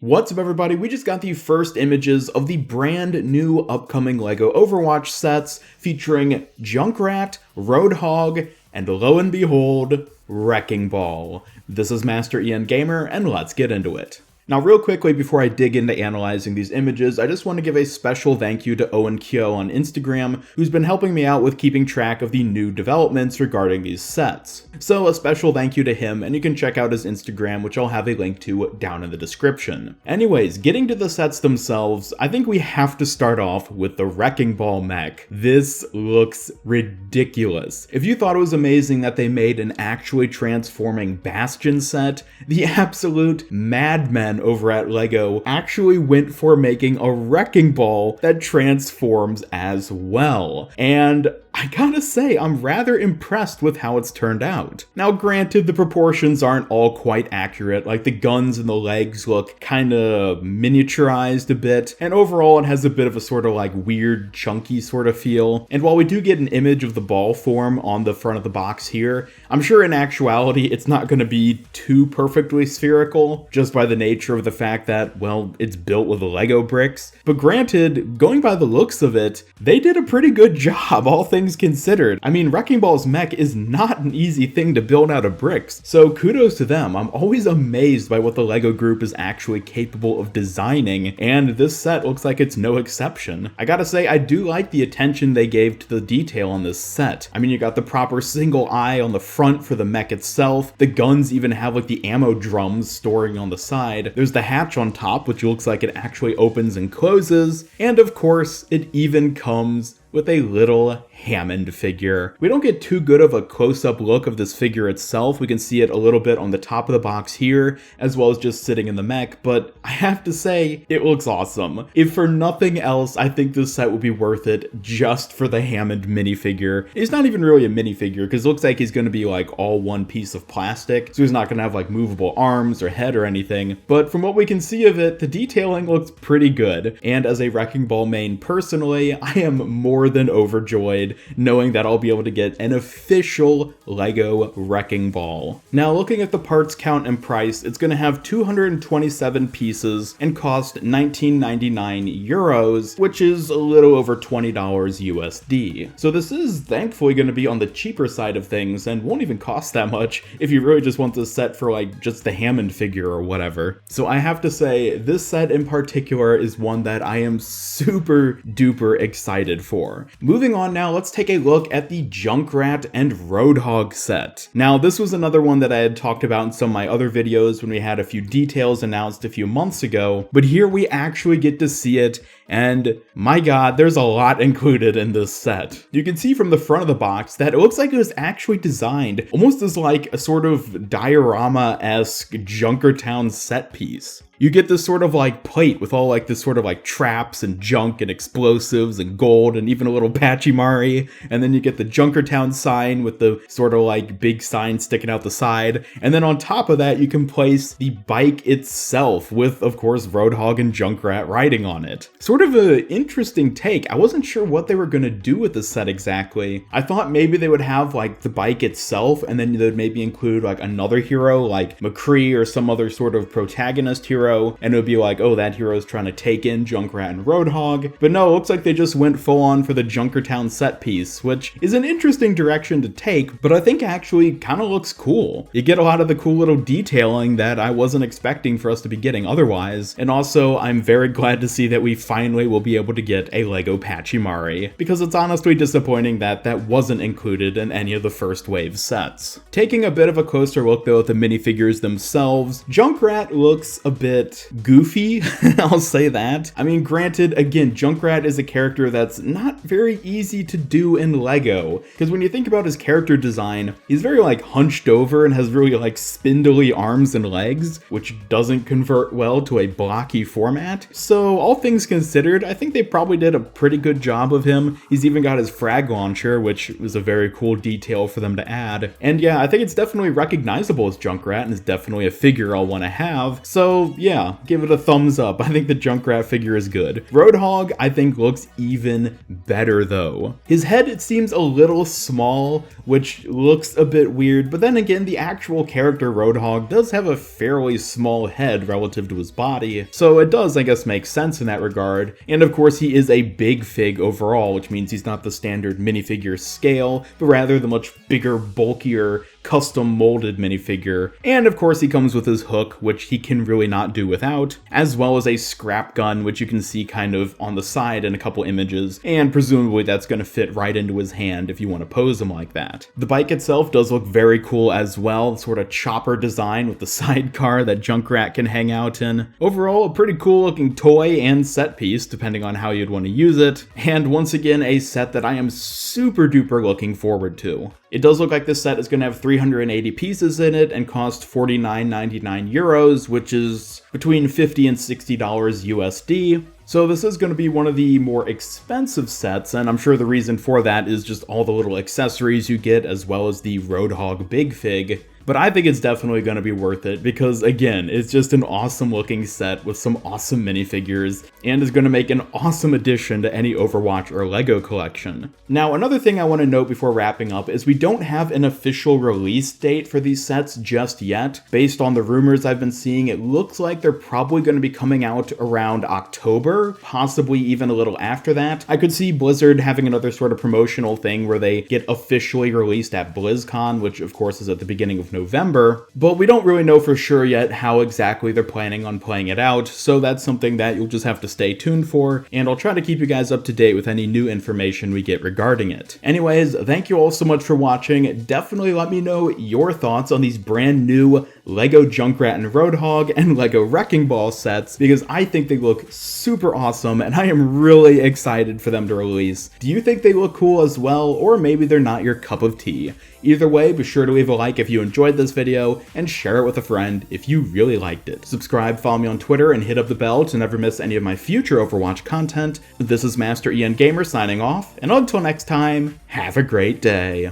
What's up everybody, we just got the first images of the brand new upcoming LEGO Overwatch sets featuring Junkrat, Roadhog, and lo and behold, Wrecking Ball. This is Master Ian Gamer, and let's get into it. Now real quickly before I dig into analyzing these images, I just want to give a special thank you to Owen Kyo on Instagram, who's been helping me out with keeping track of the new developments regarding these sets. So a special thank you to him, and you can check out his Instagram, which I'll have a link to down in the description. Anyways, getting to the sets themselves, I think we have to start off with the Wrecking Ball mech. This looks ridiculous. If you thought it was amazing that they made an actually transforming Bastion set, the absolute madmen over at LEGO actually went for making a Wrecking Ball that transforms as well. And I gotta say, I'm rather impressed with how it's turned out. Now granted, the proportions aren't all quite accurate, like the guns and the legs look kinda miniaturized a bit, and overall it has a bit of a sort of like weird chunky sort of feel. And while we do get an image of the ball form on the front of the box here, I'm sure in actuality it's not gonna be too perfectly spherical, just by the nature of the fact that, well, it's built with Lego bricks. But granted, going by the looks of it, they did a pretty good job, all things considered. I mean, Wrecking Ball's mech is not an easy thing to build out of bricks, so kudos to them. I'm always amazed by what the LEGO group is actually capable of designing, and this set looks like it's no exception. I gotta say, I do like the attention they gave to the detail on this set. I mean, you got the proper single eye on the front for the mech itself, the guns even have like the ammo drums storing on the side, there's the hatch on top which looks like it actually opens and closes, and of course, it even comes with a little Hammond figure. We don't get too good of a close-up look of this figure itself. We can see it a little bit on the top of the box here, as well as just sitting in the mech, but I have to say, it looks awesome. If for nothing else, I think this set would be worth it just for the Hammond minifigure. He's not even really a minifigure, because it looks like he's going to be like all one piece of plastic, so he's not going to have like movable arms or head or anything, but from what we can see of it, the detailing looks pretty good, and as a Wrecking Ball main personally, I am more than overjoyed knowing that I'll be able to get an official LEGO Wrecking Ball. Now looking at the parts count and price, it's going to have 227 pieces and cost 19.99 euros, which is a little over $20 USD. So this is thankfully going to be on the cheaper side of things and won't even cost that much if you really just want this set for like just the Hammond figure or whatever. So I have to say, this set in particular is one that I am super duper excited for. Moving on now, let's take a look at the Junkrat and Roadhog set. Now, this was another one that I had talked about in some of my other videos when we had a few details announced a few months ago, but here we actually get to see it, and my god, there's a lot included in this set. You can see from the front of the box that it looks like it was actually designed almost as like a sort of diorama-esque Junkertown set piece. You get this sort of like plate with all like this sort of like traps and junk and explosives and gold and even a little Pachymari, and then you get the Junkertown sign with the sort of like big sign sticking out the side, and then on top of that you can place the bike itself with, of course, Roadhog and Junkrat riding on it. Sort of an interesting take. I wasn't sure what they were going to do with this set exactly. I thought maybe they would have like the bike itself and then they'd maybe include like another hero like McCree or some other sort of protagonist hero, and it would be like, oh, that hero is trying to take in Junkrat and Roadhog. But no, it looks like they just went full on for the Junkertown set piece, which is an interesting direction to take, but I think actually kind of looks cool. You get a lot of the cool little detailing that I wasn't expecting for us to be getting otherwise, and also I'm very glad to see that we finally will be able to get a Lego Pachymari, because it's honestly disappointing that that wasn't included in any of the first wave sets. Taking a bit of a closer look though at the minifigures themselves, Junkrat looks a bit goofy, I'll say that. I mean, granted, again, Junkrat is a character that's not very easy to do in LEGO, because when you think about his character design, he's very like hunched over and has really like spindly arms and legs, which doesn't convert well to a blocky format. So all things considered, I think they probably did a pretty good job of him. He's even got his frag launcher, which was a very cool detail for them to add. And yeah, I think it's definitely recognizable as Junkrat and is definitely a figure I'll want to have. So yeah, give it a thumbs up. I think the Junkrat figure is good. Roadhog, I think, looks even better though. His head, it seems a little small, which looks a bit weird, but then again, the actual character Roadhog does have a fairly small head relative to his body, so it does, I guess, make sense in that regard. And of course, he is a big fig overall, which means he's not the standard minifigure scale, but rather the much bigger, bulkier, custom molded minifigure. And of course he comes with his hook, which he can really not do without, as well as a scrap gun, which you can see kind of on the side in a couple images, and presumably that's going to fit right into his hand if you want to pose him like that. The bike itself does look very cool as well, sort of chopper design with the sidecar that Junkrat can hang out in. Overall, a pretty cool looking toy and set piece, depending on how you'd want to use it, and once again a set that I am super duper looking forward to. It does look like this set is going to have 380 pieces in it and cost €49.99, which is between $50 and $60 USD. So this is going to be one of the more expensive sets, and I'm sure the reason for that is just all the little accessories you get, as well as the Roadhog Big Fig. But I think it's definitely going to be worth it because, again, it's just an awesome looking set with some awesome minifigures and is going to make an awesome addition to any Overwatch or Lego collection. Now, another thing I want to note before wrapping up is we don't have an official release date for these sets just yet. Based on the rumors I've been seeing, it looks like they're probably going to be coming out around October, possibly even a little after that. I could see Blizzard having another sort of promotional thing where they get officially released at BlizzCon, which of course is at the beginning of November, but we don't really know for sure yet how exactly they're planning on playing it out, so that's something that you'll just have to stay tuned for, and I'll try to keep you guys up to date with any new information we get regarding it. Anyways, thank you all so much for watching. Definitely let me know your thoughts on these brand new Lego Junkrat and Roadhog and Lego Wrecking Ball sets, because I think they look super awesome and I am really excited for them to release. Do you think they look cool as well, or maybe they're not your cup of tea? Either way, be sure to leave a like if you enjoyed this video, and share it with a friend if you really liked it. Subscribe, follow me on Twitter, and hit up the bell to never miss any of my future Overwatch content. This is Master Ian Gamer signing off, and until next time, have a great day.